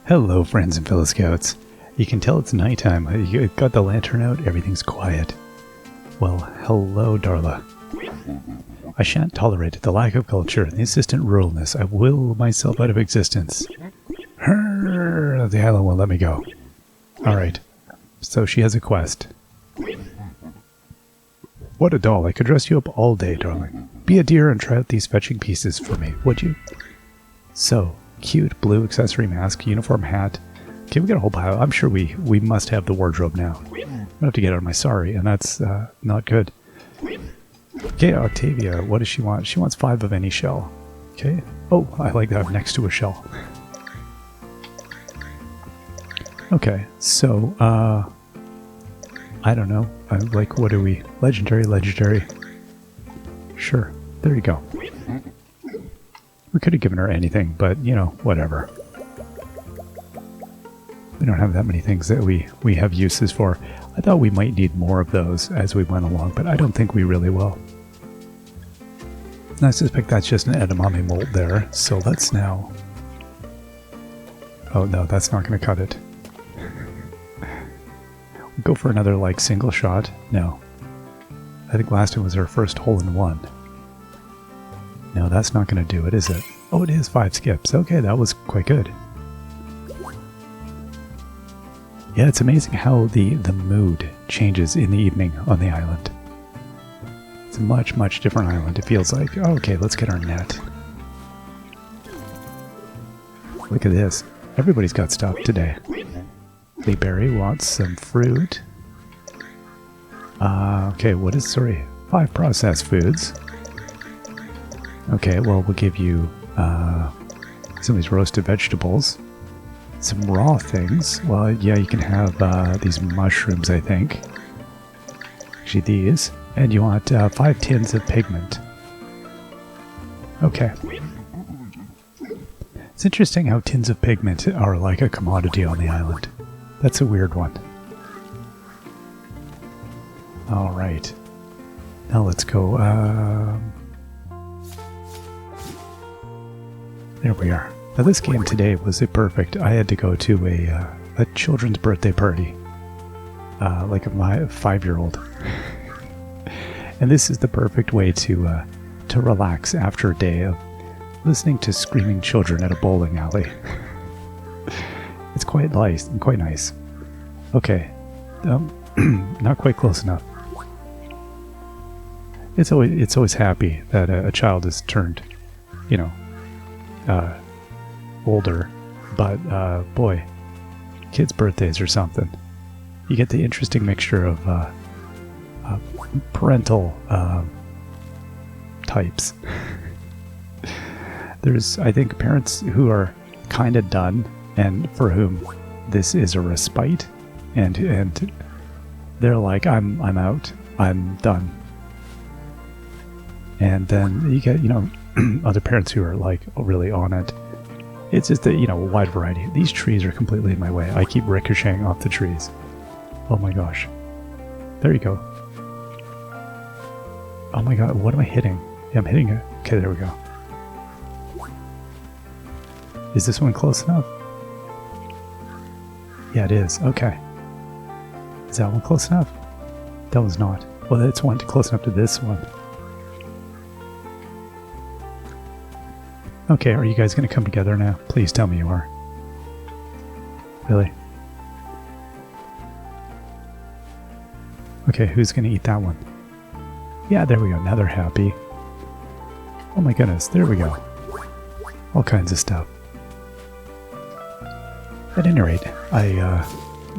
Hello, friends and fellow scouts. You can tell it's nighttime. You got the lantern out, everything's quiet. Well, hello, Darla. I shan't tolerate the lack of culture and the insistent ruralness. I will myself out of existence. The island won't let me go. Alright, so she has a quest. What a doll. I could dress you up all day, darling. Be a dear and try out these fetching pieces for me, would you? So, cute blue accessory mask, uniform hat. Okay, we got a whole pile. I'm sure we must have the wardrobe now. I'm gonna have to get out of my sari, and that's not good. Okay, Octavia, what does she want? She wants 5 of any shell. Okay. Oh, I like that next to a shell. Okay, so, I don't know. Like, what are we? Legendary, legendary. Sure, there you go. We could have given her anything, but, you know, whatever. We don't have that many things that we have uses for. I thought we might need more of those as we went along, but I don't think we really will. And I suspect that's just an edamame mold there, so let's now... Oh no, that's not going to cut it. We'll go for another, like, single shot. No. I think last time was our first hole-in-one. No, that's not going to do it, is it? Oh, it is 5 skips. Okay, that was quite good. Yeah, it's amazing how the mood changes in the evening on the island. It's a much, much different island. It feels like, oh, okay, let's get our net. Look at this. Everybody's got stuff today. Lee Berry wants some fruit. Okay, what is, sorry, 5 processed foods. Okay, well, we'll give you some of these roasted vegetables. Some raw things. Well, yeah, you can have these mushrooms, I think. Actually, these. And you want 5 tins of pigment. Okay. It's interesting how tins of pigment are like a commodity on the island. That's a weird one. Alright. Now let's go. There we are. Now this game today was perfect. I had to go to a children's birthday party. Like my 5-year-old. And this is the perfect way to relax after a day of listening to screaming children at a bowling alley. It's quite nice and quite nice. Okay. Not quite close enough. It's always happy that a child is turned, you know, older, but boy, kids' birthdays or something. You get the interesting mixture of parental types. There's, I think, parents who are kind of done, and for whom this is a respite, and they're like, I'm out, I'm done. And then you get, you know, other parents who are like really on it. It's just a, you know, a wide variety. These trees are completely in my way. I keep ricocheting off the trees. Oh my gosh. There you go. Oh my god, what am I hitting? Yeah, I'm hitting it. Okay, there we go. Is this one close enough? Yeah, it is. Okay. Is that one close enough? That was not. Well, it's one close enough to this one. Okay, are you guys going to come together now? Please tell me you are. Really? Okay, who's going to eat that one? Yeah, there we go. Now they're happy. Oh my goodness, there we go. All kinds of stuff. At any rate,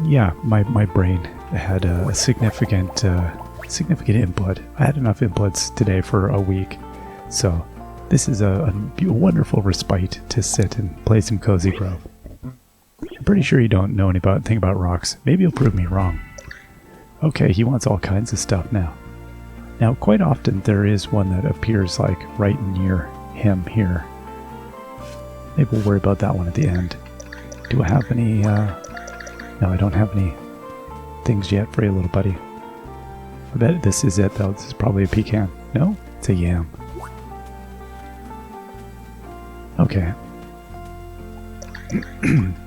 yeah, my brain had a significant input. I had enough inputs today for a week, so this is a wonderful respite to sit and play some Cozy Grove. I'm pretty sure you don't know anything about rocks. Maybe you'll prove me wrong. Okay, he wants all kinds of stuff now. Now, quite often there is one that appears like right near him here. Maybe we'll worry about that one at the end. Do I have any, no, I don't have any things yet for you, little buddy. I bet this is it, though. This is probably a pecan. No? It's a yam. Okay.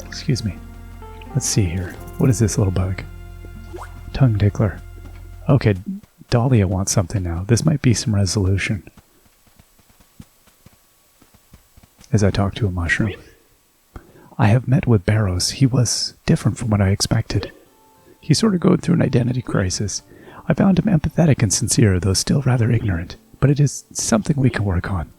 Excuse me. Let's see here. What is this little bug? Tongue tickler. Okay, Dahlia wants something now. This might be some resolution. As I talk to a mushroom. I have met with Barrows. He was different from what I expected. He's sort of going through an identity crisis. I found him empathetic and sincere, though still rather ignorant. But it is something we can work on.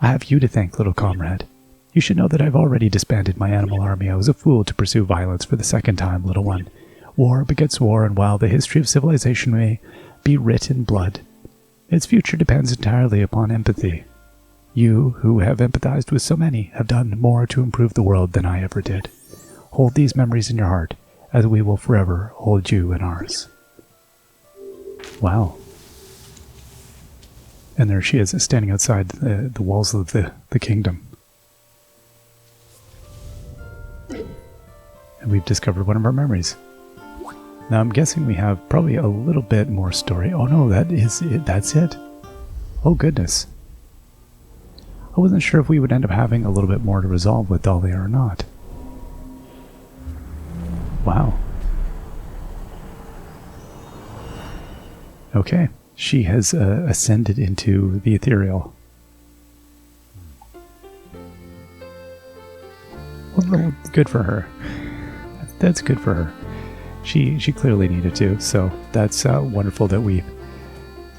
I have you to thank, little comrade. You should know that I've already disbanded my animal army. I was a fool to pursue violence for the second time, little one. War begets war, and while the history of civilization may be writ in blood, its future depends entirely upon empathy. You, who have empathized with so many, have done more to improve the world than I ever did. Hold these memories in your heart, as we will forever hold you in ours. Wow. And there she is, standing outside the walls of the kingdom. And we've discovered one of our memories. Now I'm guessing we have probably a little bit more story. Oh no, that is it. That's it. Oh goodness. I wasn't sure if we would end up having a little bit more to resolve with Dahlia or not. Wow. Okay, she has ascended into the ethereal. Well, good for her. That's good for her. She clearly needed to, so that's wonderful that we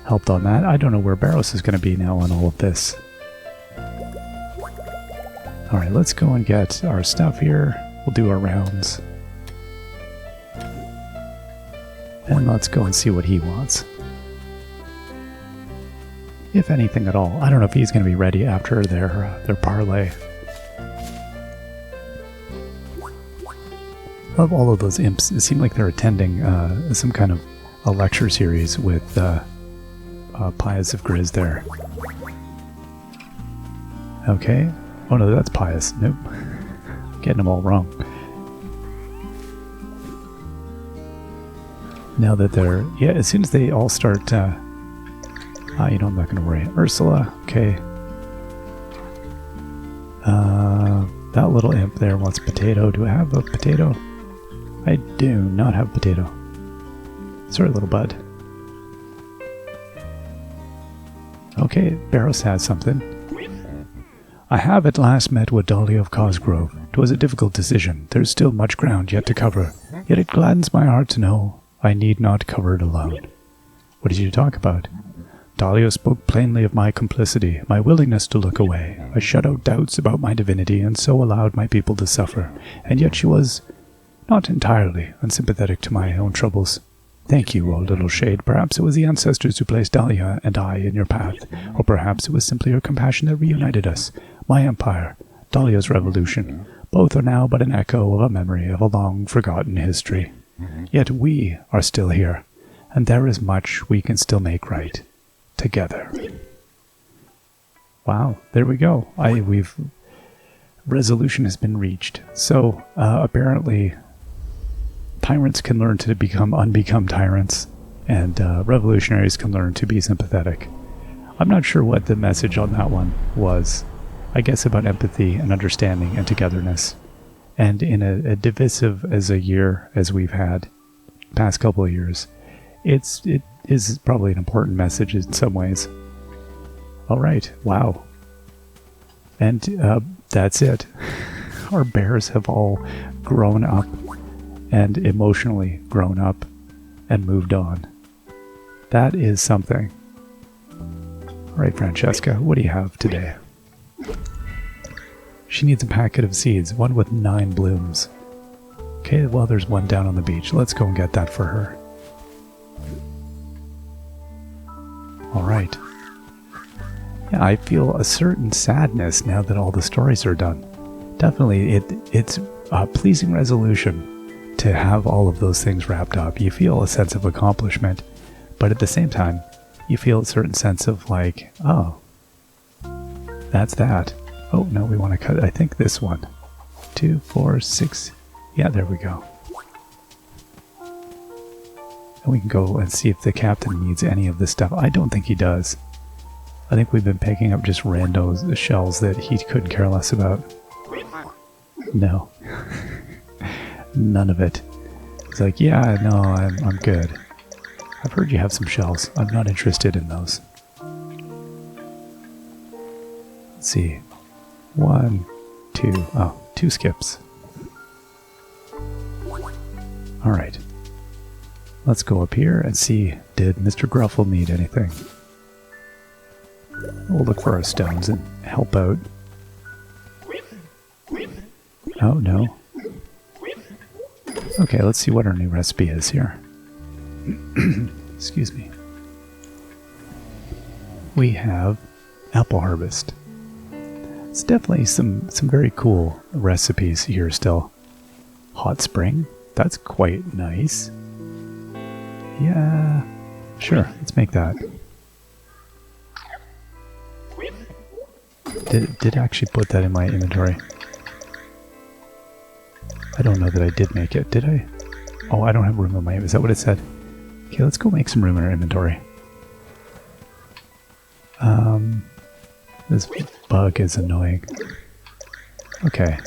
helped on that. I don't know where Barrows is going to be now on all of this. Alright, let's go and get our stuff here. We'll do our rounds. And let's go and see what he wants. If anything at all. I don't know if he's going to be ready after their parlay. Love all of those imps. It seemed like they're attending some kind of a lecture series with Pious of Grizz there. Okay. Oh no, that's Pious. Nope. Getting them all wrong. Now that they're... Yeah, as soon as they all start... you know, I'm not going to worry. Ursula, okay. That little imp there wants potato. Do I have a potato? I do not have potato. Sorry, little bud. Okay, Barrows has something. I have at last met with Dahlia of Cosgrove. 'Twas a difficult decision. There's still much ground yet to cover. Yet it gladdens my heart to know I need not cover it alone. What did you talk about? Dahlia spoke plainly of my complicity, my willingness to look away. I shut out doubts about my divinity and so allowed my people to suffer. And yet she was not entirely unsympathetic to my own troubles. Thank you, O little shade. Perhaps it was the ancestors who placed Dahlia and I in your path, or perhaps it was simply your compassion that reunited us. My empire, Dahlia's revolution, both are now but an echo of a memory of a long-forgotten history. Yet we are still here, and there is much we can still make right, together. Wow, there we go. Resolution has been reached. So, apparently... tyrants can learn to unbecome tyrants, and revolutionaries can learn to be sympathetic. I'm not sure what the message on that one was. I guess about empathy and understanding and togetherness. And in a divisive as a year as we've had, past couple of years, it is probably an important message in some ways. Alright, wow. And that's it. Our bears have all grown up and emotionally grown up and moved on. That is something. All right, Francesca, what do you have today? She needs a packet of seeds, one with 9 blooms. Okay, well, there's one down on the beach. Let's go and get that for her. All right. Yeah, I feel a certain sadness now that all the stories are done. Definitely, it's a pleasing resolution to have all of those things wrapped up. You feel a sense of accomplishment, but at the same time, you feel a certain sense of like, oh, that's that. Oh, no, we want to cut, I think, this one. 2, 4, 6. Yeah, there we go. And we can go and see if the captain needs any of this stuff. I don't think he does. I think we've been picking up just rando shells that he couldn't care less about. No. None of it. He's like, yeah, no, I'm good. I've heard you have some shells. I'm not interested in those. Let's see. 1, 2. Oh, 2 skips. Alright. Let's go up here and see, did Mr. Gruffle need anything? We'll look for our stones and help out. Oh, no. Okay, let's see what our new recipe is here. Excuse me. We have apple harvest. It's definitely some very cool recipes here still. Hot spring. That's quite nice. Yeah, sure, let's make that. Did I actually put that in my inventory? I don't know that I did make it. Did I? Oh, I don't have room in my inventory. Is that what it said? Okay, let's go make some room in our inventory. This bug is annoying. Okay.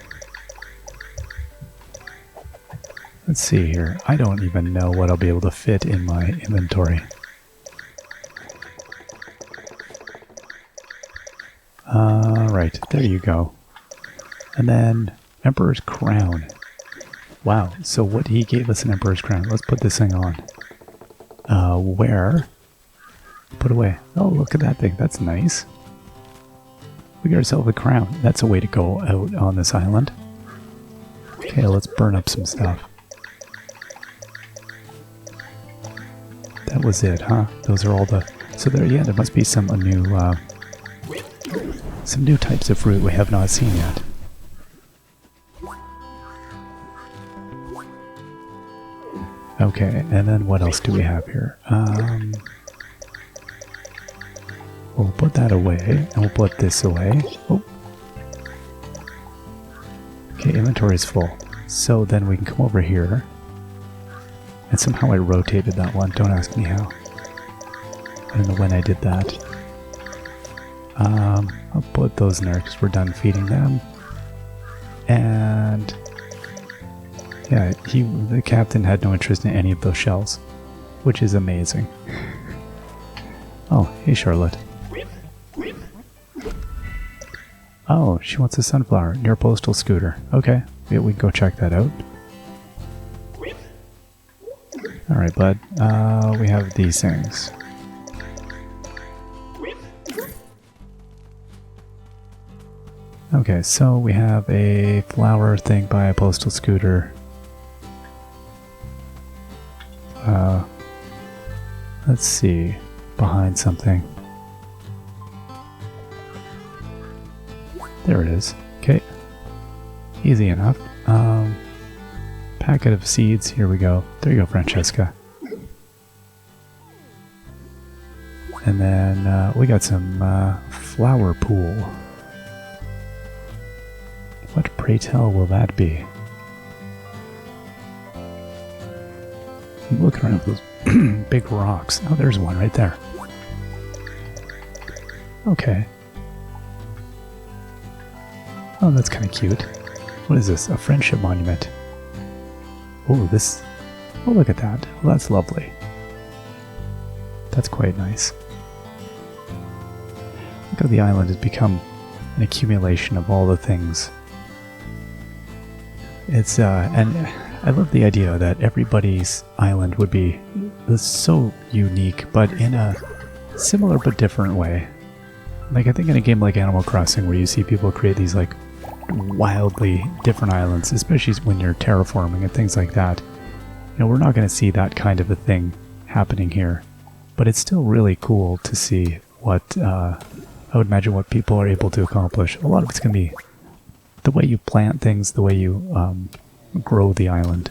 Let's see here. I don't even know what I'll be able to fit in my inventory. Right, there you go. And then Emperor's Crown. Wow, so what he gave us an Emperor's Crown. Let's put this thing on. Where? Put away. Oh, look at that thing. That's nice. We got ourselves a crown. That's a way to go out on this island. Okay, let's burn up some stuff. That was it, huh? Those are all the... So there, yeah, there must be some new types of fruit we have not seen yet. Okay, and then what else do we have here? We'll put that away, and we'll put this away. Oh. Okay, inventory is full. So then we can come over here. And somehow I rotated that one. Don't ask me how. I don't know when I did that. I'll put those in there because we're done feeding them. And yeah, the captain had no interest in any of those shells, which is amazing. Oh, hey Charlotte. Oh, she wants a sunflower near postal scooter. Okay, yeah, we can go check that out. Alright, bud. We have these things. Okay, so we have a flower thing by a postal scooter. Let's see. Behind something. There it is. Okay. Easy enough. Packet of seeds. Here we go. There you go, Francesca. And then we got some flower pool. What, pray tell, will that be? I'm looking around those big rocks. Oh, there's one right there. Okay. Oh, that's kind of cute. What is this? A friendship monument. Oh, this... Oh, look at that. Well, that's lovely. That's quite nice. Look how the island has become an accumulation of all the things. It's, and I love the idea that everybody's island would be so unique, but in a similar but different way. Like, I think in a game like Animal Crossing, where you see people create these, like, wildly different islands, especially when you're terraforming and things like that. You know, we're not going to see that kind of a thing happening here, but it's still really cool to see what, I would imagine what people are able to accomplish. A lot of it's going to be the way you plant things, the way you grow the island,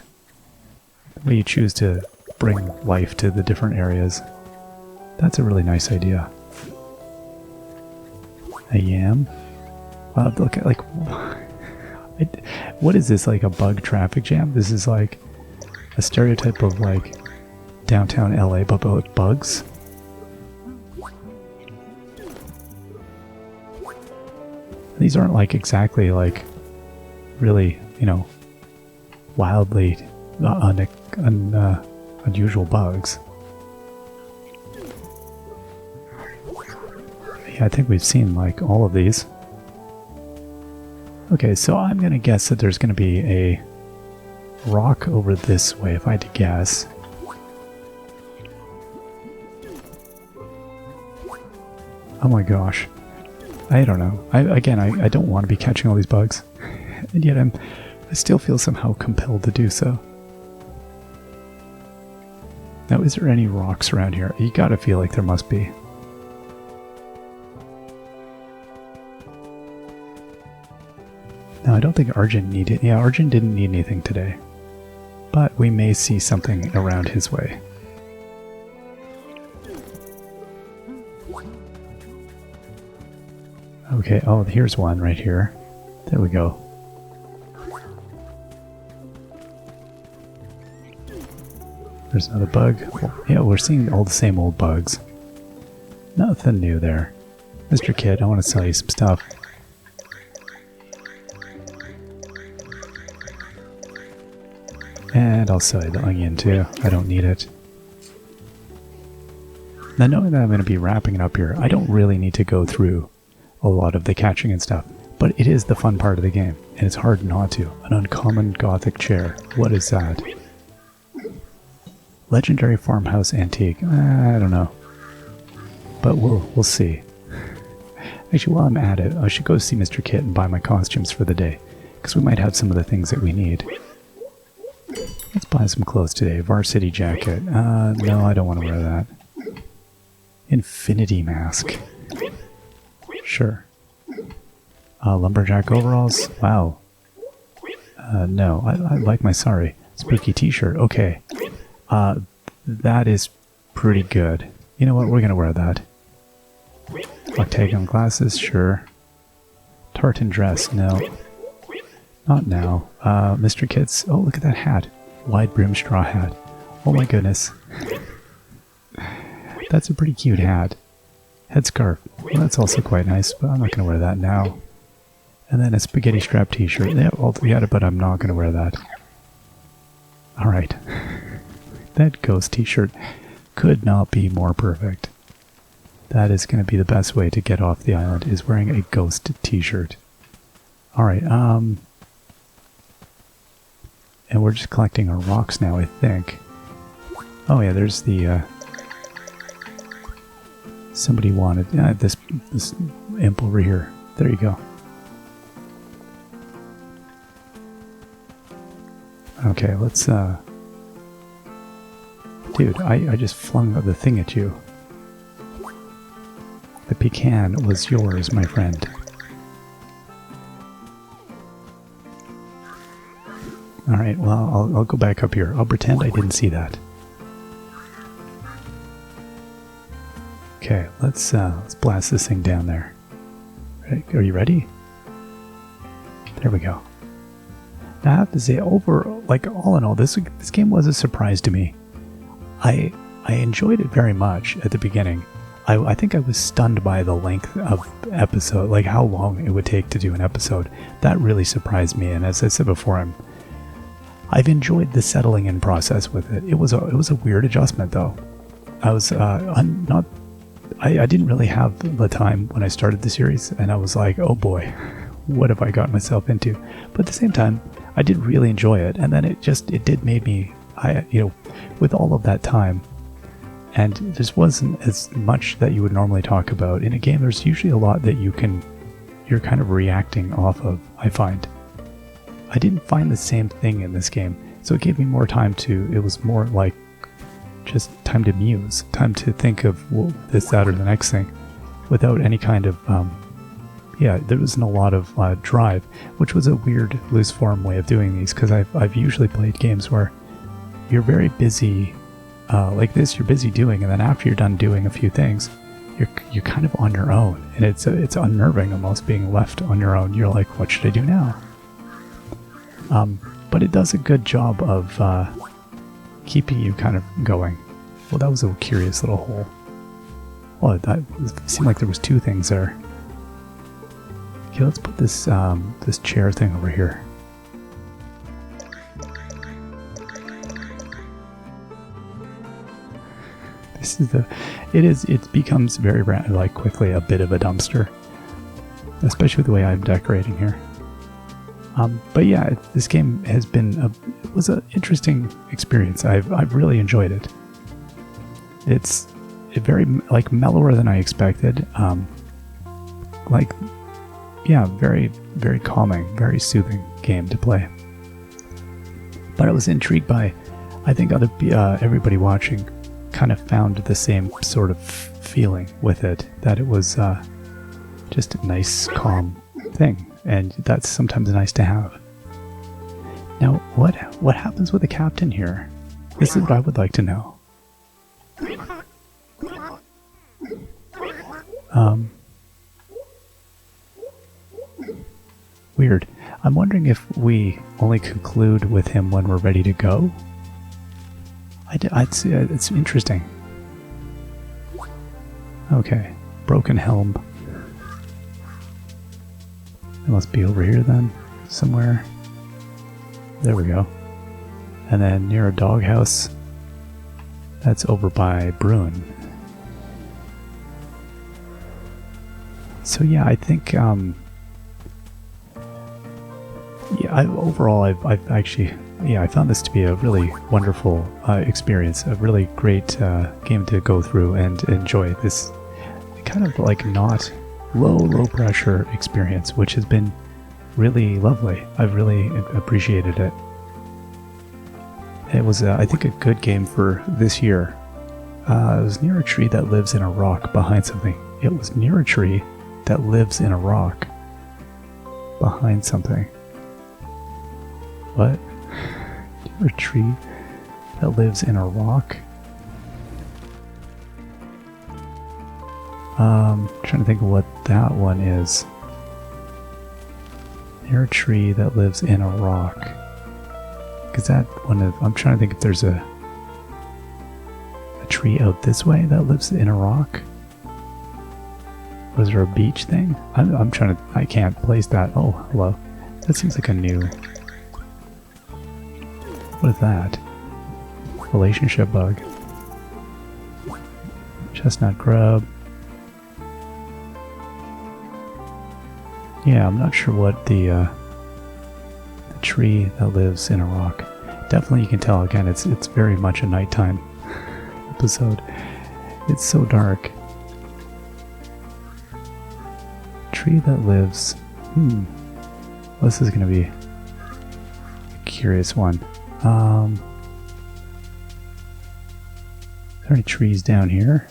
the way you choose to bring life to the different areas. That's a really nice idea. A yam? Wow, look at, like, what is this, like a bug traffic jam? This is like a stereotype of, like, downtown LA, but with bugs. These aren't, like, exactly, like, really, wildly unusual bugs. Yeah, I think we've seen like all of these. Okay, so I'm gonna guess that there's gonna be a rock over this way, if I had to guess. Oh my gosh. I don't know. I don't want to be catching all these bugs. And yet I still feel somehow compelled to do so. Now, is there any rocks around here? You gotta feel like there must be. No, I don't think Arjun needed... Yeah, Arjun didn't need anything today. But we may see something around his way. Okay, oh, here's one right here. There we go. There's another bug. Yeah, we're seeing all the same old bugs. Nothing new there. Mr. Kid, I want to sell you some stuff. And I'll sell you the onion too. I don't need it. Now, knowing that I'm going to be wrapping it up here, I don't really need to go through a lot of the catching and stuff. But it is the fun part of the game, and it's hard not to. An uncommon gothic chair. What is that? Legendary farmhouse antique. I don't know. But we'll see. Actually, while I'm at it, I should go see Mr. Kit and buy my costumes for the day. Because we might have some of the things that we need. Let's buy some clothes today. Varsity jacket. No, I don't want to wear that. Infinity mask. Sure. Lumberjack overalls. Wow. No, I like my sari. Spooky t-shirt. Okay. That is pretty good. You know what? We're going to wear that. Octagon glasses. Sure. Tartan dress. No. Not now. Mr. Kit's. Oh, look at that hat. Wide brim straw hat. Oh my goodness. That's a pretty cute hat. Headscarf. Well, that's also quite nice, but I'm not going to wear that now. And then a spaghetti strap t-shirt. Yeah, altogether, but I'm not going to wear that. Alright. That ghost t-shirt could not be more perfect. That is going to be the best way to get off the island, is wearing a ghost t-shirt. Alright, and we're just collecting our rocks now, I think. Oh yeah, there's the, somebody wanted, this imp over here. There you go. Okay, let's, dude, I just flung the thing at you. The pecan was yours, my friend. Alright, well, I'll go back up here. I'll pretend I didn't see that. Okay, let's blast this thing down there. Right, are you ready? There we go. Now I have to say, all in all, this game was a surprise to me. I enjoyed it very much at the beginning. I think I was stunned by the length of episode, like how long it would take to do an episode. That really surprised me, and as I said before, I've enjoyed the settling in process with it. It was a weird adjustment though. I was I didn't really have the time when I started the series, and I was like, oh boy, what have I gotten myself into? But at the same time, I did really enjoy it, and then it did made me, with all of that time, and there wasn't as much that you would normally talk about in a game. There's usually a lot that you're kind of reacting off of, I find. I didn't find the same thing in this game, so it gave me more time it was more like just time to muse, time to think of this, that, or the next thing, without any kind of, there wasn't a lot of drive, which was a weird, loose form way of doing these, because I've usually played games where you're very busy, like this, you're busy doing, and then after you're done doing a few things, you're kind of on your own, and it's unnerving almost being left on your own. You're like, what should I do now? But it does a good job of keeping you kind of going. Well, that was a curious little hole. Well, it seemed like there was two things there. Okay, let's put this this chair thing over here. This is it becomes very like quickly a bit of a dumpster, especially the way I'm decorating here. But yeah, this game has been it was an interesting experience. I've really enjoyed it. It's very like mellower than I expected. Like, yeah, very very calming, very soothing game to play. But I was intrigued by, I think everybody watching kind of found the same sort of feeling with it, that it was just a nice, calm thing. And that's sometimes nice to have. Now, what happens with the captain here? This is what I would like to know. Weird. I'm wondering if we only conclude with him when we're ready to go. It's interesting. Okay, broken helm. It must be over here then, somewhere. There we go. And then near a doghouse, that's over by Bruin. So yeah, I think, overall I've actually, I found this to be a really wonderful experience, a really great game to go through and enjoy. This kind of like not low pressure experience, which has been really lovely. I've really appreciated it. It was, I think, a good game for this year. It was near a tree that lives in a rock behind something. It was near a tree that lives in a rock behind something. What? Near a tree that lives in a rock? Trying to think of what that one is. Near a tree that lives in a rock. Is that one of... I'm trying to think if there's a tree out this way that lives in a rock. Was there a beach thing? I'm trying to... I can't place that. Oh, hello. That seems like a new... What is that? Relationship bug. Chestnut grub. Yeah, I'm not sure what the tree that lives in a rock. Definitely, you can tell again. It's very much a nighttime episode. It's so dark. Tree that lives. Well, this is going to be a curious one. Are there any trees down here?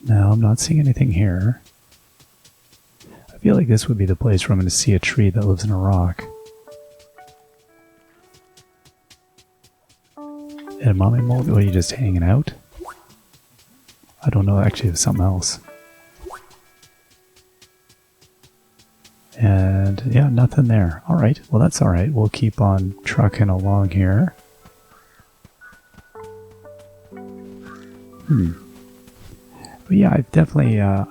No, I'm not seeing anything here. I feel like this would be the place where I'm going to see a tree that lives in a rock. And a mommy mold? What, are you just hanging out? I don't know, actually there's something else. And yeah, nothing there. Alright, well that's alright. We'll keep on trucking along here. But yeah, I've definitely, I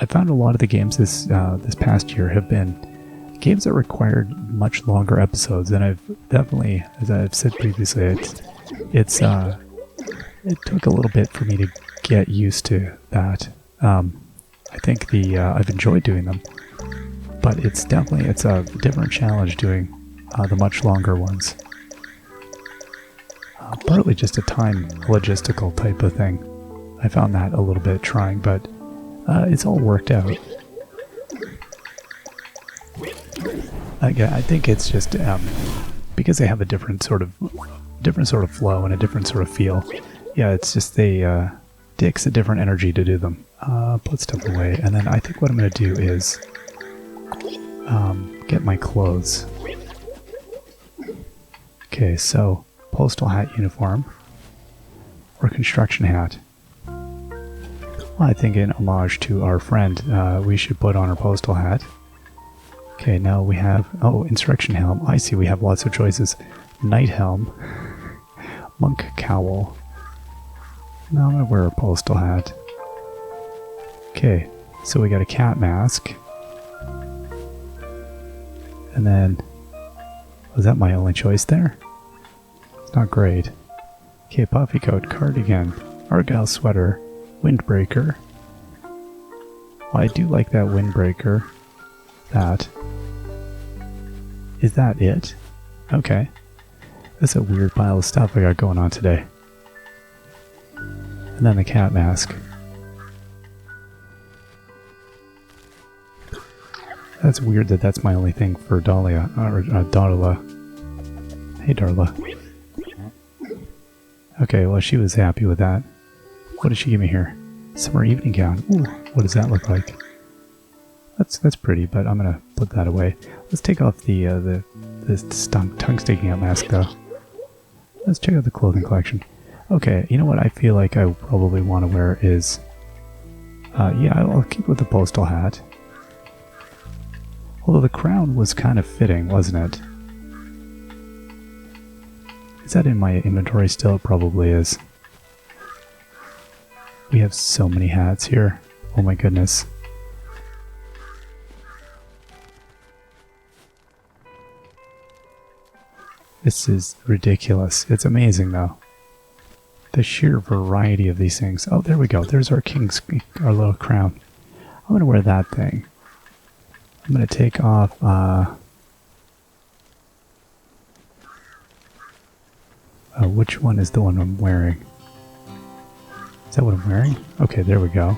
found a lot of the games this past year have been games that required much longer episodes, and I've definitely, as I've said previously, it took a little bit for me to get used to that. I think I've enjoyed doing them, but it's a different challenge doing the much longer ones. Partly just a time logistical type of thing. I found that a little bit trying, but it's all worked out. I think it's just because they have a different sort of flow and a different sort of feel. Yeah, it's just it takes a different energy to do them. Put stuff away, and then I think what I'm going to do is get my clothes. Okay, so postal hat uniform or construction hat. Well, I think in homage to our friend, we should put on our postal hat. Okay, now we have, insurrection helm. I see we have lots of choices. Knight helm, monk cowl. Now I'm going to wear a postal hat. Okay, so we got a cat mask. And then Was that my only choice there? It's not great. Okay, puffy coat, cardigan, argyle sweater, windbreaker. Well, I do like that windbreaker. That. Is that it? Okay. That's a weird pile of stuff I got going on today. And then the cat mask. That's weird that that's my only thing for Dahlia, or Darla. Hey, Darla. Okay, well, she was happy with that. What did she give me here? Summer evening gown. Ooh, what does that look like? That's pretty, but I'm gonna put that away. Let's take off the tongue sticking out mask, though. Let's check out the clothing collection. Okay, you know what I feel like I probably want to wear is... yeah, I'll keep with the postal hat. Although the crown was kind of fitting, wasn't it? Is that in my inventory still? It probably is. We have so many hats here. Oh my goodness. This is ridiculous. It's amazing though. The sheer variety of these things. Oh, there we go. There's our our little crown. I'm going to wear that thing. I'm going to take off, which one is the one I'm wearing? Is that what I'm wearing? Okay, there we go.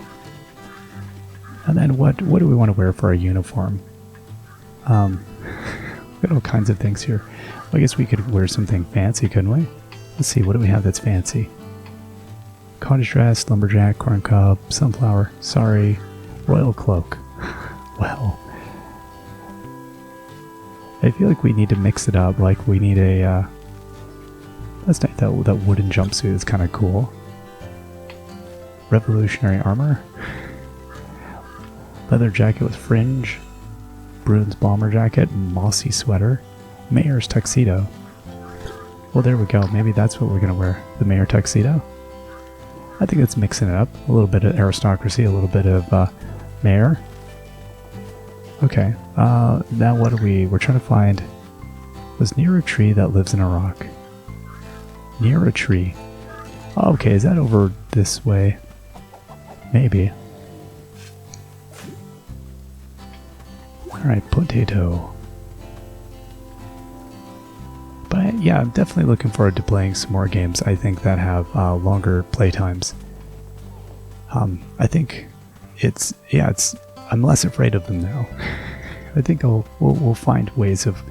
And then what do we want to wear for our uniform? We got all kinds of things here. Well, I guess we could wear something fancy, couldn't we? Let's see, what do we have that's fancy? Cottage dress, lumberjack, corn cob, sunflower, sari, royal cloak. Well, I feel like we need to mix it up. Like we need a. That's nice. That wooden jumpsuit is kind of cool. Revolutionary armor. Leather jacket with fringe. Bruins bomber jacket. Mossy sweater. Mayor's tuxedo. Well, there we go. Maybe that's what we're gonna wear. The mayor tuxedo. I think that's mixing it up. A little bit of aristocracy. A little bit of mayor. Okay, now what are we're trying to find was near a tree that lives in a rock. Near a tree. Oh, okay, is that over this way? Maybe. Alright, potato. But yeah, I'm definitely looking forward to playing some more games, I think, that have longer playtimes. I think I'm less afraid of them now. I think we'll find ways of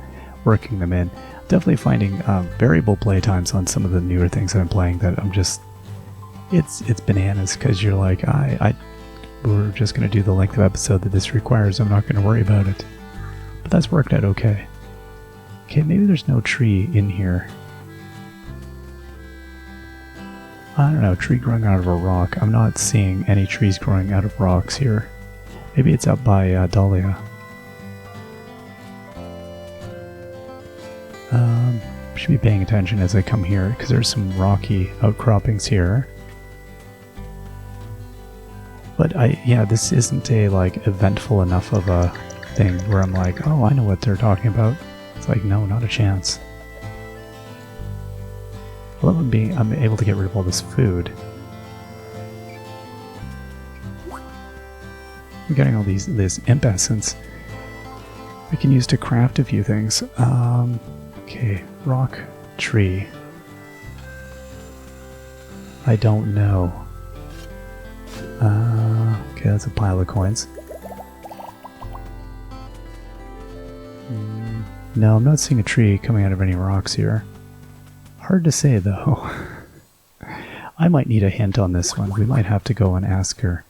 working them in. Definitely finding variable playtimes on some of the newer things that I'm playing that I'm just... It's bananas, because you're like, we're just going to do the length of episode that this requires. I'm not going to worry about it. But that's worked out okay. Okay, maybe there's no tree in here. I don't know, tree growing out of a rock. I'm not seeing any trees growing out of rocks here. Maybe it's up by Dahlia. Should be paying attention as I come here, because there's some rocky outcroppings here. But yeah, this isn't a eventful enough of a thing where I'm like, oh, I know what they're talking about. It's like, no, not a chance. I love I'm able to get rid of all this food. We're getting all this imp essence we can use to craft a few things. Okay, rock, tree. I don't know. Okay, that's a pile of coins. No, I'm not seeing a tree coming out of any rocks here. Hard to say, though. I might need a hint on this one. We might have to go and ask her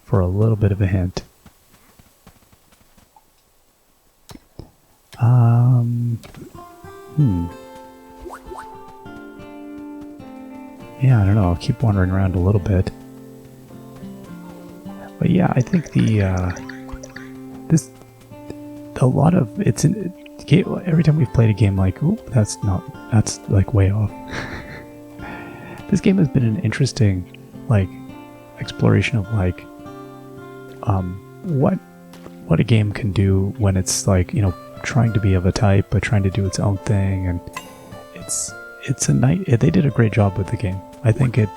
for a little bit of a hint. Yeah, I don't know. I'll keep wandering around a little bit. But yeah, I think every time we've played a game like, ooh, that's like way off. This game has been an interesting, exploration of what a game can do when it's trying to be of a type, but trying to do its own thing, and it's a night. They did a great job with the game. I think it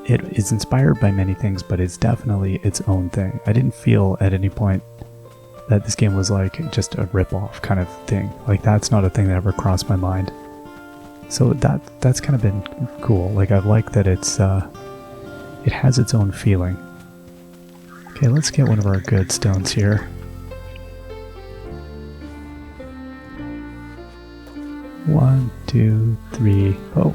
is inspired by many things, but it's definitely its own thing. I didn't feel at any point that this game was like just a rip-off kind of thing. Like, that's not a thing that ever crossed my mind. So that's kind of been cool. Like, I like that it has its own feeling. Okay, let's get one of our good stones here. One, two, three. Oh.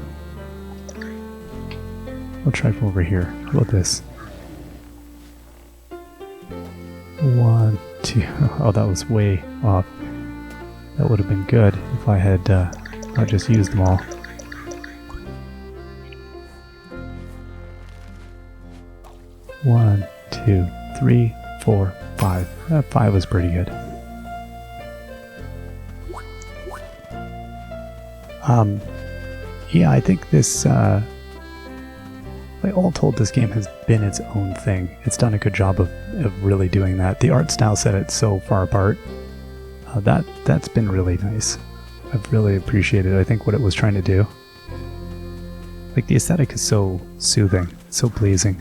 We'll try from over here. How about this? One, two. Oh, that was way off. That would have been good if I had not just used them all. One, two, three, four, five. Five was pretty good. Yeah, I think this, all told, this game has been its own thing. It's done a good job of really doing that. The art style set it so far apart. That's been really nice. I've really appreciated, I think, what it was trying to do. Like, the aesthetic is so soothing, so pleasing.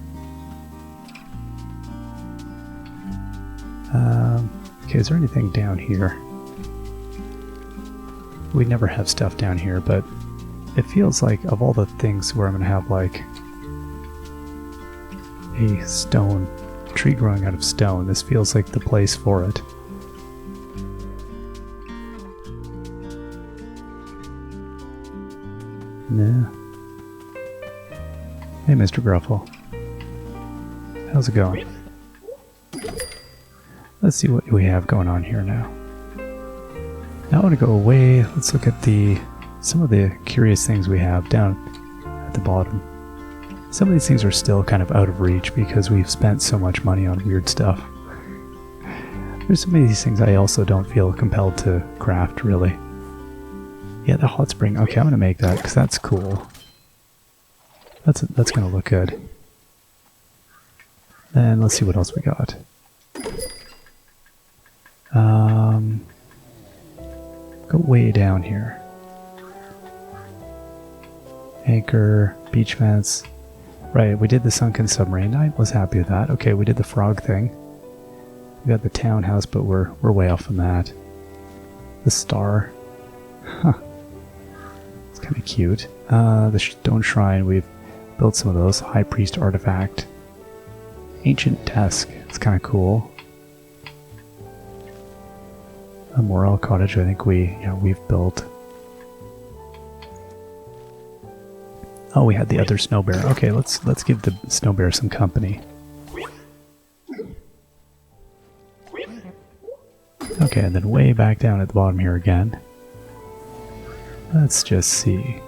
Okay, is there anything down here? We never have stuff down here, but it feels like of all the things where I'm going to have like a stone, tree growing out of stone, this feels like the place for it. Nah. Hey, Mr. Gruffle. How's it going? Let's see what we have going on here now. Now I want to go away. Let's look at some of the curious things we have down at the bottom. Some of these things are still kind of out of reach because we've spent so much money on weird stuff. There's some of these things I also don't feel compelled to craft, really. Yeah, the hot spring. Okay, I'm going to make that because that's cool. That's going to look good. And let's see what else we got. Go way down here. Anchor, beach fence. Right, we did the sunken submarine. I was happy with that. Okay, we did the frog thing. We got the townhouse, but we're way off from that. The star. Huh. It's kind of cute. The stone shrine, we've built some of those. High priest artifact. Ancient desk. It's kind of cool. A morel cottage, I think we've built. Oh, we had the other snow bear. Okay, let's give the snow bear some company. Okay, and then way back down at the bottom here again. Let's just see.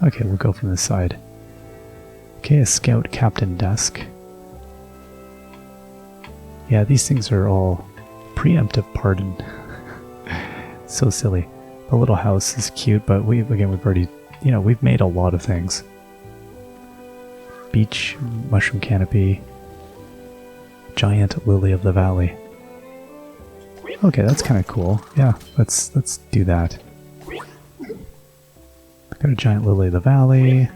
Okay, we'll go from this side. Okay, a scout captain desk. Yeah, these things are all preemptive pardon. So silly. The little house is cute, but we've already, we've made a lot of things. Beach, mushroom canopy, giant lily of the valley. Okay, that's kind of cool. Yeah, let's do that. Got a giant lily of the valley.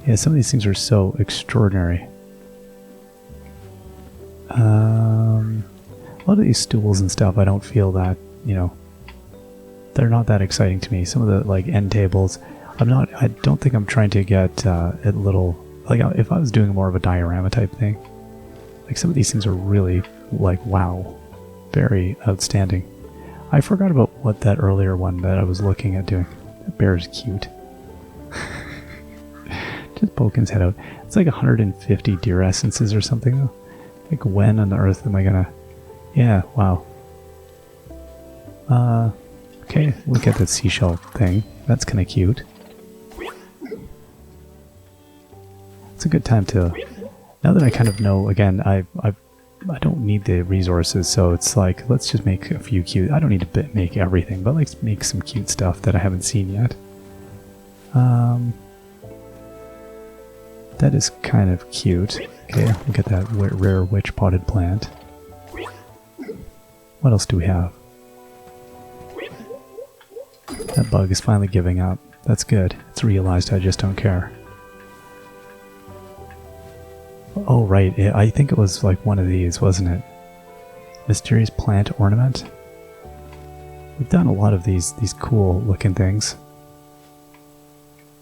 Yeah, some of these things are so extraordinary. A lot of these stools and stuff, I don't feel that, they're not that exciting to me. Some of the, like, end tables, I don't think I'm trying to get a little, like, if I was doing more of a diorama type thing, like, some of these things are really, like, wow, very outstanding. I forgot about what that earlier one that I was looking at doing. That bear is cute. Just poking his head out. It's like 150 deer essences or something, though. Like, when on the earth am I gonna... Yeah, wow. Okay, look at the seashell thing. That's kind of cute. It's a good time to... Now that I kind of know, again, I don't need the resources, so it's like, let's just make a few cute... I don't need to make everything, but let's make some cute stuff that I haven't seen yet. That is kind of cute. Okay, look at that rare witch potted plant. What else do we have? That bug is finally giving up. That's good. It's realized I just don't care. Oh, right. I think it was like one of these, wasn't it? Mysterious plant ornament. We've done a lot of these cool looking things.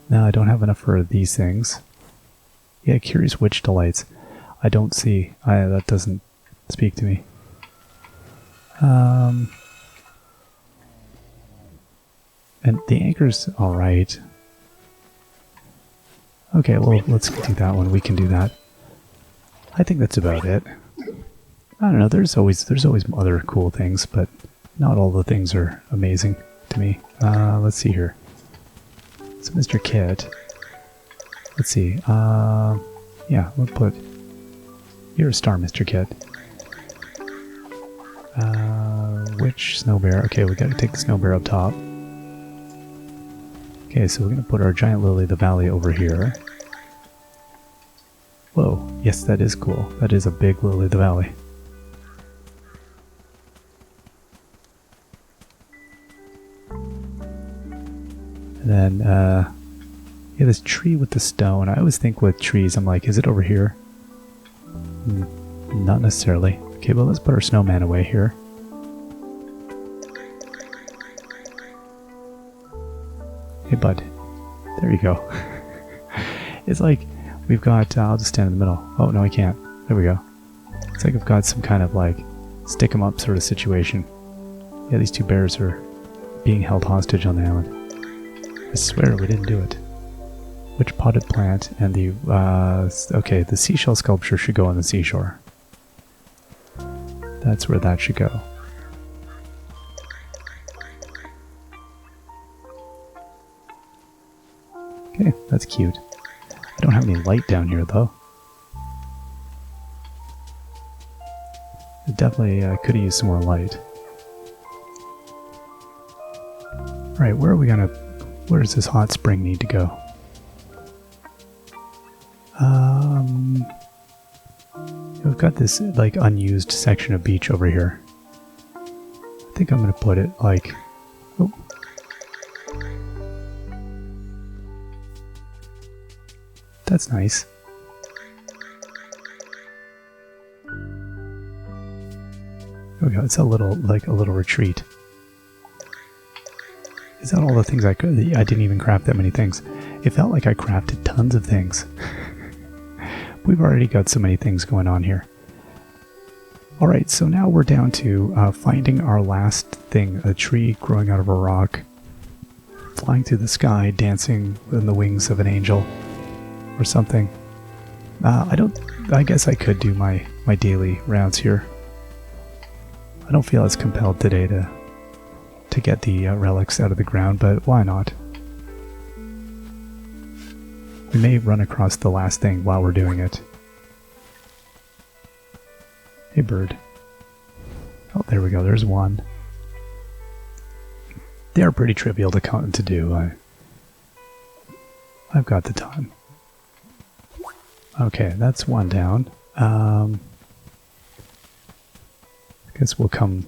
No, I don't have enough for these things. Yeah, curious witch delights. I don't see. That doesn't speak to me. And the anchor's alright. Okay, well, let's do that one. We can do that. I think that's about it. I don't know, there's always other cool things, but not all the things are amazing to me. Let's see here. So Mr. Kid. Let's see. Yeah, we'll put... You're a star, Mr. Kid. Which snow bear? Okay, we gotta take the snow bear up top. Okay, so we're gonna put our giant lily of the valley over here. Whoa, yes, that is cool. That is a big lily of the valley. And then, yeah, this tree with the stone. I always think with trees, I'm like, is it over here? Not necessarily. Okay, well, let's put our snowman away here. Hey, bud. There you go. It's like we've got... I'll just stand in the middle. Oh, no, I can't. There we go. It's like I've got some kind of, like, stick 'em up sort of situation. Yeah, these two bears are being held hostage on the island. I swear we didn't do it. Which potted plant and the... okay, the seashell sculpture should go on the seashore. That's where that should go. Okay, that's cute. I don't have any light down here, though. I definitely could have used some more light. Alright, where are we gonna... Where does this hot spring need to go? We've got this, like, unused section of beach over here. I think I'm gonna put it, like... Oh. That's nice. There we go, it's a little, like, a little retreat. Is that all the things I could... I didn't even craft that many things. It felt like I crafted tons of things. We've already got so many things going on here. Alright, so now we're down to finding our last thing. A tree growing out of a rock. Flying through the sky, dancing in the wings of an angel. Or something. I guess I could do my daily rounds here. I don't feel as compelled today to get the relics out of the ground, but why not? We may run across the last thing while we're doing it. Hey, bird. Oh, there we go. There's one. They are pretty trivial to do. I've got the time. Okay, that's one down. I guess we'll come...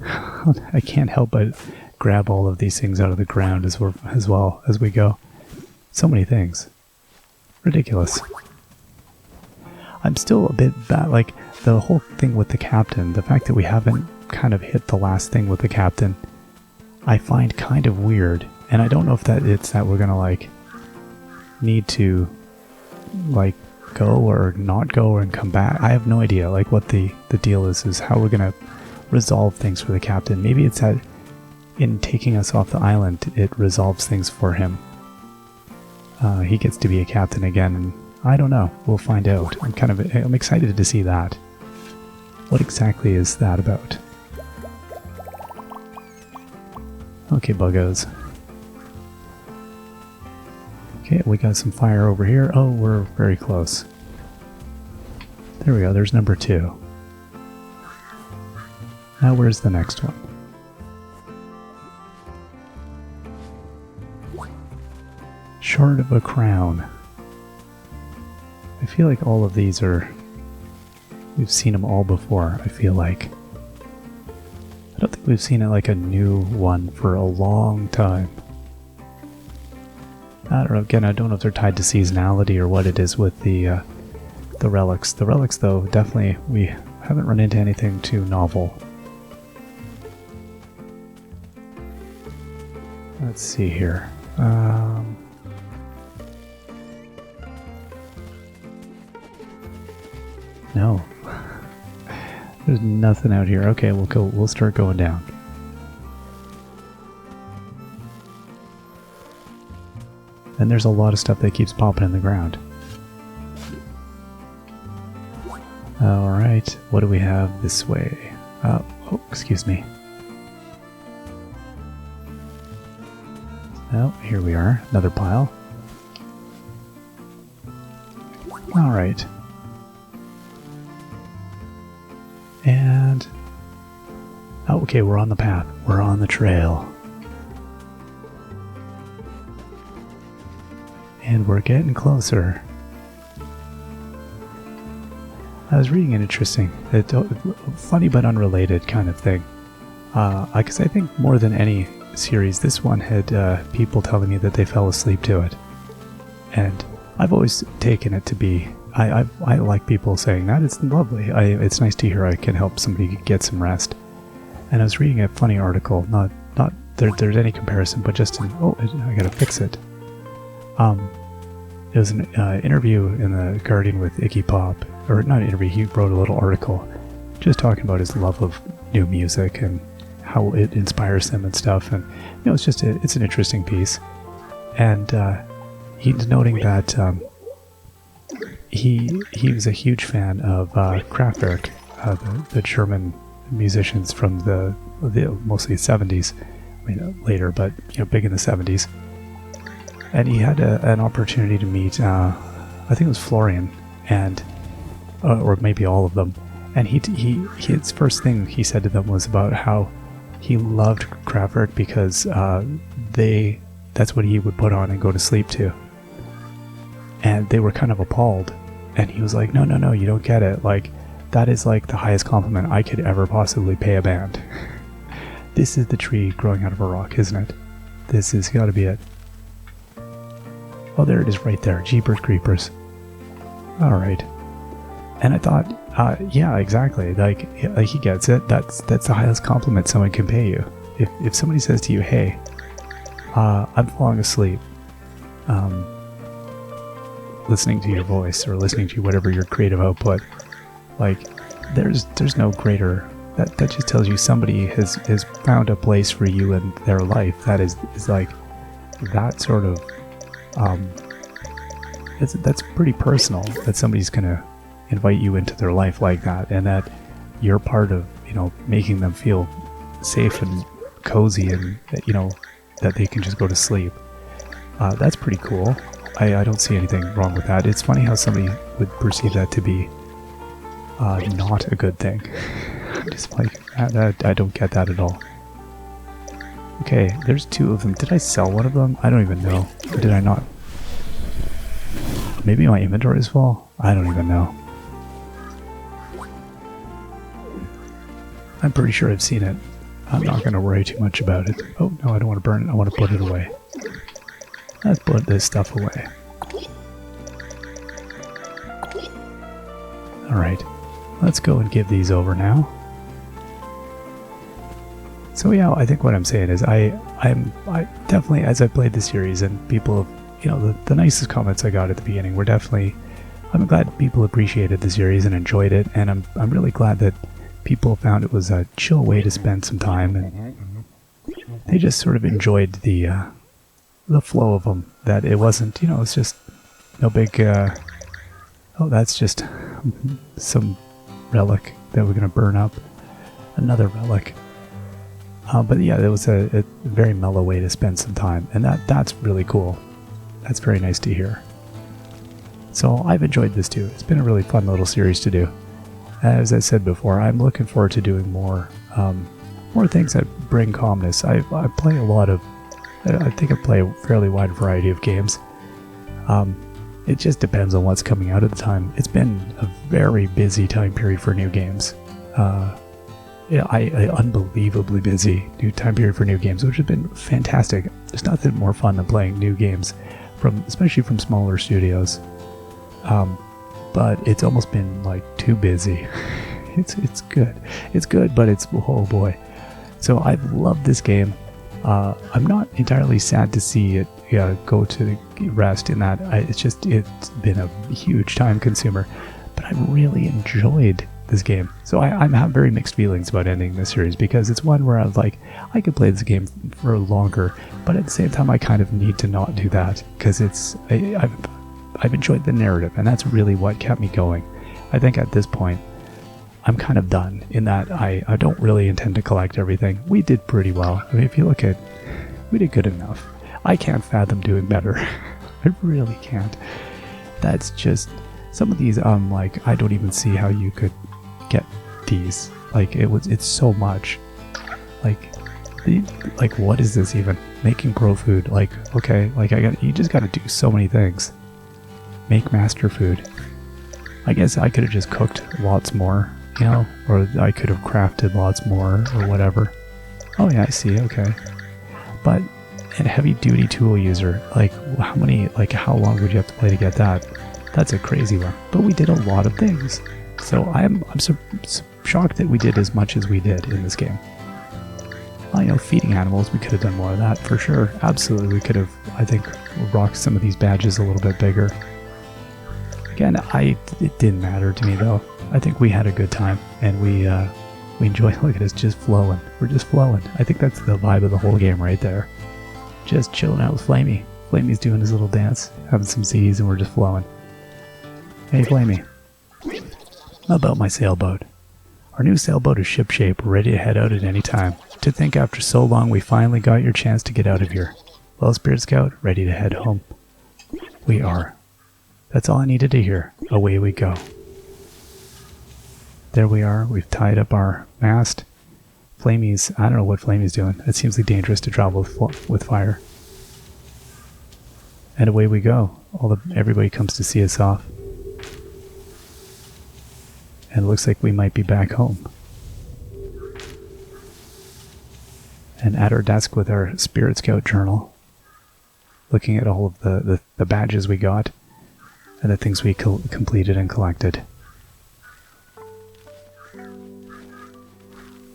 I can't help but grab all of these things out of the ground as well as we go. So many things. Ridiculous. I'm still a bit bad, like, the whole thing with the captain, the fact that we haven't kind of hit the last thing with the captain, I find kind of weird. And I don't know if it's that we're gonna, like, need to, like, go or not go and come back. I have no idea, like, what the deal is how we're gonna resolve things for the captain. Maybe it's that in taking us off the island, it resolves things for him. He gets to be a captain again, and I don't know. We'll find out. I'm excited to see that. What exactly is that about? Okay, buggos. Okay, we got some fire over here. Oh, we're very close. There we go. There's number 2. Now where's the next one? Shard of a crown. I feel like all of these are... We've seen them all before, I feel like. I don't think we've seen like a new one for a long time. I don't know, again, I don't know if they're tied to seasonality or what it is with the relics. The relics, though, definitely, we haven't run into anything too novel. Let's see here. No. There's nothing out here. Okay, we'll start going down. And there's a lot of stuff that keeps popping in the ground. Alright, what do we have this way? Oh, excuse me. Oh, here we are. Another pile. Alright. And... oh, okay, we're on the path. We're on the trail. And we're getting closer. I was reading an interesting, funny but unrelated kind of thing. Because I think more than any series, this one had people telling me that they fell asleep to it. And I've always taken it to be... I like people saying that. It's lovely. It's nice to hear I can help somebody get some rest. And I was reading a funny article, not there's any comparison, but just in... oh, I gotta fix it. It was an interview in the Guardian with Iggy Pop, or not an interview, he wrote a little article just talking about his love of new music and how it inspires him and stuff, and it's just it's an interesting piece. And he's noting that he was a huge fan of Kraftwerk, the German musicians from the mostly 70s, I mean later, but big in the 70s. And he had an opportunity to meet, I think it was Florian, and or maybe all of them. And his first thing he said to them was about how he loved Kraftwerk because that's what he would put on and go to sleep to. And they were kind of appalled. And he was like, no, you don't get it. Like, that is like the highest compliment I could ever possibly pay a band. This is the tree growing out of a rock, isn't it? This has got to be it. Oh, there it is right there. Jeepers Creepers. Alright. And I thought, yeah, exactly. Like he gets it. That's the highest compliment someone can pay you. If somebody says to you, hey, I'm falling asleep, listening to your voice or listening to whatever your creative output, like there's no greater... That just tells you somebody has found a place for you in their life that is like that sort of... that's pretty personal, that somebody's gonna invite you into their life like that, and that you're part of making them feel safe and cozy, and that they can just go to sleep. That's pretty cool. I don't see anything wrong with that. It's funny how somebody would perceive that to be not a good thing. Just like I don't get that at all. Okay, there's two of them. Did I sell one of them? I don't even know. Or did I not? Maybe my inventory is full? I don't even know. I'm pretty sure I've seen it. I'm not going to worry too much about it. Oh, no, I don't want to burn it. I want to put it away. Let's put this stuff away. Alright, let's go and give these over now. So yeah, I think what I'm saying is I definitely, as I played the series and people have, the nicest comments I got at the beginning were definitely, I'm glad people appreciated the series and enjoyed it, and I'm really glad that people found it was a chill way to spend some time, and they just sort of enjoyed the flow of them, that it wasn't, it's just no big, oh, that's just some relic that we're going to burn up. Another relic. But yeah, it was a very mellow way to spend some time, and that's really cool. That's very nice to hear. So I've enjoyed this too. It's been a really fun little series to do. As I said before, I'm looking forward to doing more things that bring calmness. I play a lot of... I think I play a fairly wide variety of games. It just depends on what's coming out at the time. It's been a very busy time period for new games. Unbelievably busy new time period for new games, which has been fantastic. There's nothing more fun than playing new games, especially from smaller studios. But it's almost been like too busy. It's good. It's good, but it's, oh boy. So I love this game. I'm not entirely sad to see it go to rest in that. It's been a huge time consumer, but I really enjoyed this game. So I have very mixed feelings about ending this series, because it's one where I was like, I could play this game for longer, but at the same time I kind of need to not do that, because I've enjoyed the narrative, and that's really what kept me going. I think at this point I'm kind of done in that I don't really intend to collect everything. We did pretty well. I mean, if you look at, we did good enough. I can't fathom doing better. I really can't. That's just, some of these, like, I don't even see how you could get these. Like, it's so much. Like, what is this even? Making pro food. Like, okay, like you just gotta do so many things. Make master food. I guess I could have just cooked lots more, you know, or I could have crafted lots more or whatever. Oh yeah, I see, okay. But a heavy duty tool user, like how long would you have to play to get that? That's a crazy one. But we did a lot of things. So I'm so shocked that we did as much as we did in this game. Well, you know, feeding animals, we could have done more of that for sure. Absolutely, we could have, I think, rocked some of these badges a little bit bigger. Again, it didn't matter to me though. I think we had a good time, and we enjoyed. Look at us, just flowing. We're just flowing. I think that's the vibe of the whole game right there. Just chilling out with Flamey. Flamey's doing his little dance, having some Z's, and we're just flowing. Hey Flamey. How about my sailboat? Our new sailboat is shipshape, ready to head out at any time. To think after so long we finally got your chance to get out of here. Well, Spirit Scout, ready to head home. We are. That's all I needed to hear. Away we go. There we are. We've tied up our mast. Flamey's, I don't know what Flamey's doing. It seems like dangerous to travel with fire. And away we go. Everybody comes to see us off. And it looks like we might be back home. And at our desk with our Spirit Scout journal, looking at all of the badges we got and the things we completed and collected.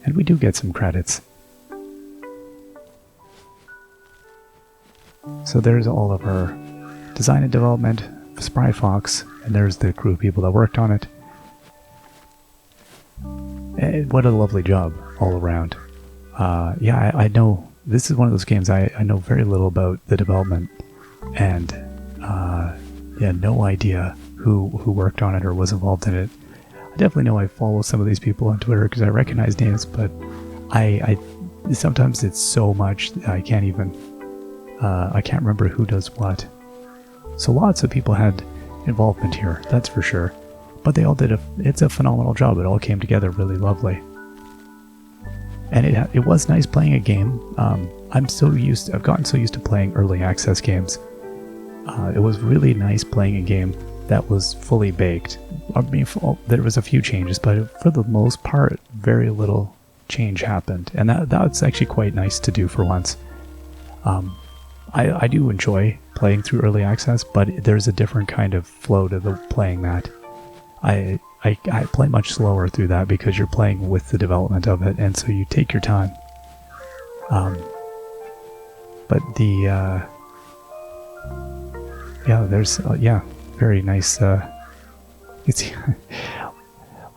And we do get some credits. So there's all of our design and development, Spry Fox, and there's the crew of people that worked on it. And what a lovely job all around. Yeah, I know this is one of those games I know very little about the development, and yeah, no idea who worked on it or was involved in it. I definitely know I follow some of these people on Twitter because I recognize names, but I sometimes it's so much that I can't even I can't remember who does what. So lots of people had involvement here, that's for sure. But they all did it's a phenomenal job. It all came together really lovely. And it was nice playing a game. I've gotten so used to playing early access games. It was really nice playing a game that was fully baked. I mean, there was a few changes, but for the most part, very little change happened. And that's actually quite nice to do for once. I do enjoy playing through early access, but there's a different kind of flow to playing that. I play much slower through that because you're playing with the development of it, and so you take your time. But yeah, there's very nice. It's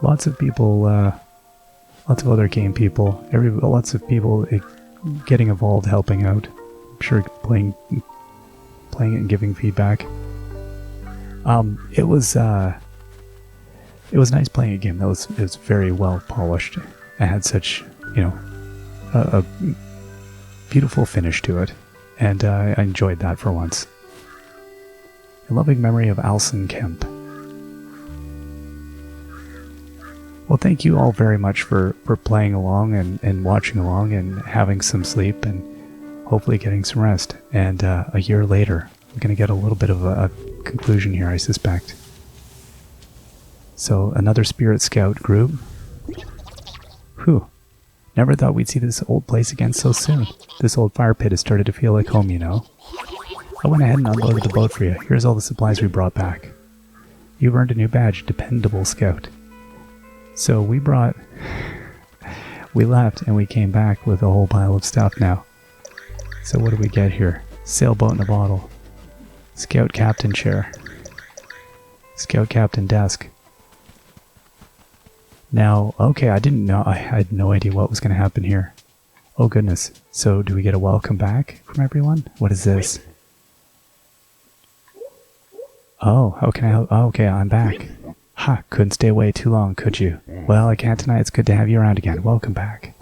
lots of people, lots of other game people, lots of people getting involved, helping out. I'm sure playing it and giving feedback. It was nice playing a game that was very well polished. It had such, a beautiful finish to it, and I enjoyed that for once. In loving memory of Alison Kemp. Well, thank you all very much for playing along and watching along and having some sleep and hopefully getting some rest. And a year later, I'm going to get a little bit of a conclusion here, I suspect. So, another spirit scout group. Whew. Never thought we'd see this old place again so soon. This old fire pit has started to feel like home, you know. I went ahead and unloaded the boat for you. Here's all the supplies we brought back. You've earned a new badge, Dependable Scout. So we left and we came back with a whole pile of stuff now. So what do we get here? Sailboat in a bottle. Scout Captain chair. Scout Captain desk. Now, okay, I didn't know, I had no idea what was going to happen here. Oh goodness, so do we get a welcome back from everyone? What is this? Oh, how can I help? Oh, okay, I'm back. Ha, couldn't stay away too long, could you? Well, I can't deny it's good to have you around again. Welcome back.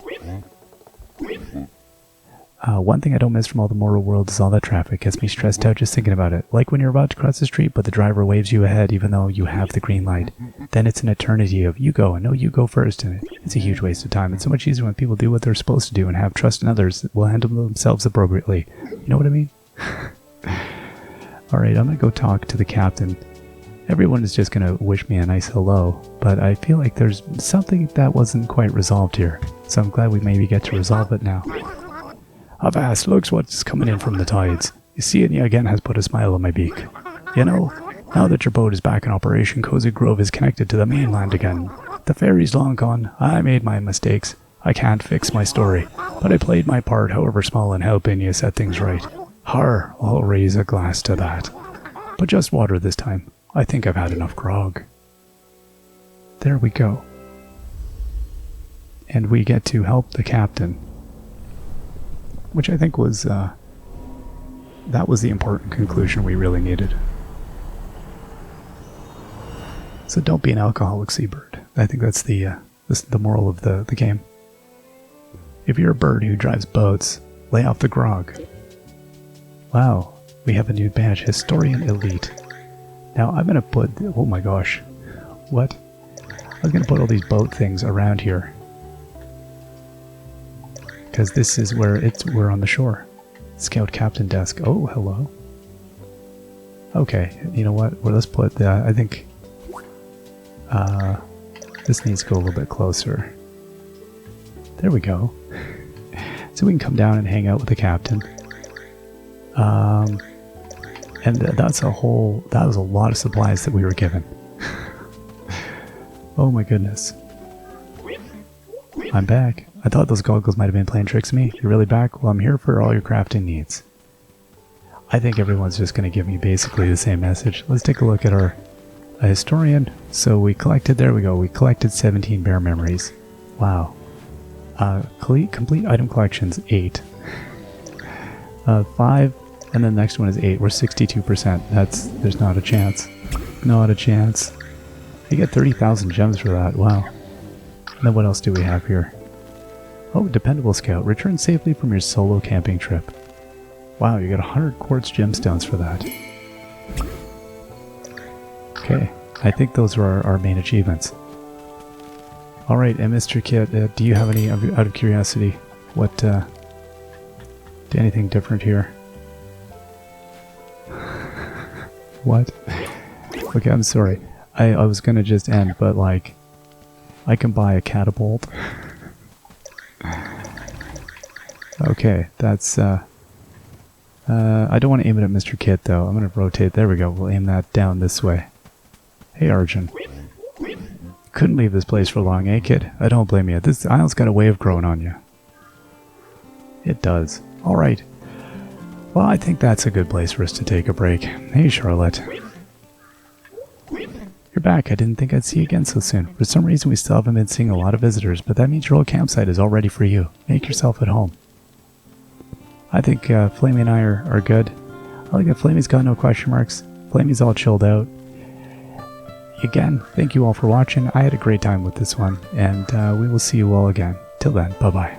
One thing I don't miss from all the mortal world is all that traffic. Gets me stressed out just thinking about it. Like when you're about to cross the street, but the driver waves you ahead even though you have the green light. Then it's an eternity of you go, and no, you go first, and it's a huge waste of time. It's so much easier when people do what they're supposed to do and have trust in others that will handle themselves appropriately. You know what I mean? Alright, I'm gonna go talk to the captain. Everyone is just gonna wish me a nice hello, but I feel like there's something that wasn't quite resolved here. So I'm glad we maybe get to resolve it now. Avast, looks what's coming in from the tides. You see it again has put a smile on my beak. You know, now that your boat is back in operation, Cozy Grove is connected to the mainland again. The ferry's long gone. I made my mistakes. I can't fix my story, but I played my part, however small, in helping you set things right. Har, I'll raise a glass to that. But just water this time. I think I've had enough grog. There we go. And we get to help the captain. Which I think was, that was the important conclusion we really needed. So don't be an alcoholic seabird. I think that's the moral of the game. If you're a bird who drives boats, lay off the grog. Wow, we have a new badge, Historian Elite. Now I'm gonna put, oh my gosh, what? I was gonna put all these boat things around here. Because this is where we're on the shore. Scout Captain desk. Oh, hello. Okay, you know what? Well, let's put the, I think, this needs to go a little bit closer. There we go. So we can come down and hang out with the captain. And that was a lot of supplies that we were given. Oh my goodness. I'm back. I thought those goggles might have been playing tricks on me. You're really back? Well, I'm here for all your crafting needs. I think everyone's just going to give me basically the same message. Let's take a look at our historian. So we collected, there we go, we collected 17 bear memories. Wow. Complete item collections, 8. 5, and then the next one is 8. We're 62%. There's not a chance. Not a chance. You get 30,000 gems for that, wow. And then what else do we have here? Oh, Dependable Scout. Return safely from your solo camping trip. Wow, you got 100 quartz gemstones for that. Okay, I think those are our main achievements. Alright, and Mr. Kit, do you have any, out of curiosity, what, anything different here? What? Okay, I'm sorry. I was gonna just end, but like, I can buy a catapult. Okay, that's, I don't want to aim it at Mr. Kit though. I'm gonna rotate, there we go, we'll aim that down this way. Hey Arjun. Couldn't leave this place for long, eh kid? I don't blame you. This isle's got a way of growing on you. It does. Alright. Well, I think that's a good place for us to take a break. Hey Charlotte. You're back. I didn't think I'd see you again so soon. For some reason we still haven't been seeing a lot of visitors, but that means your old campsite is all ready for you. Make yourself at home. I think Flamey and I are good. I like that Flamey's got no question marks. Flamey's all chilled out. Again, thank you all for watching. I had a great time with this one, and we will see you all again. Till then, bye-bye.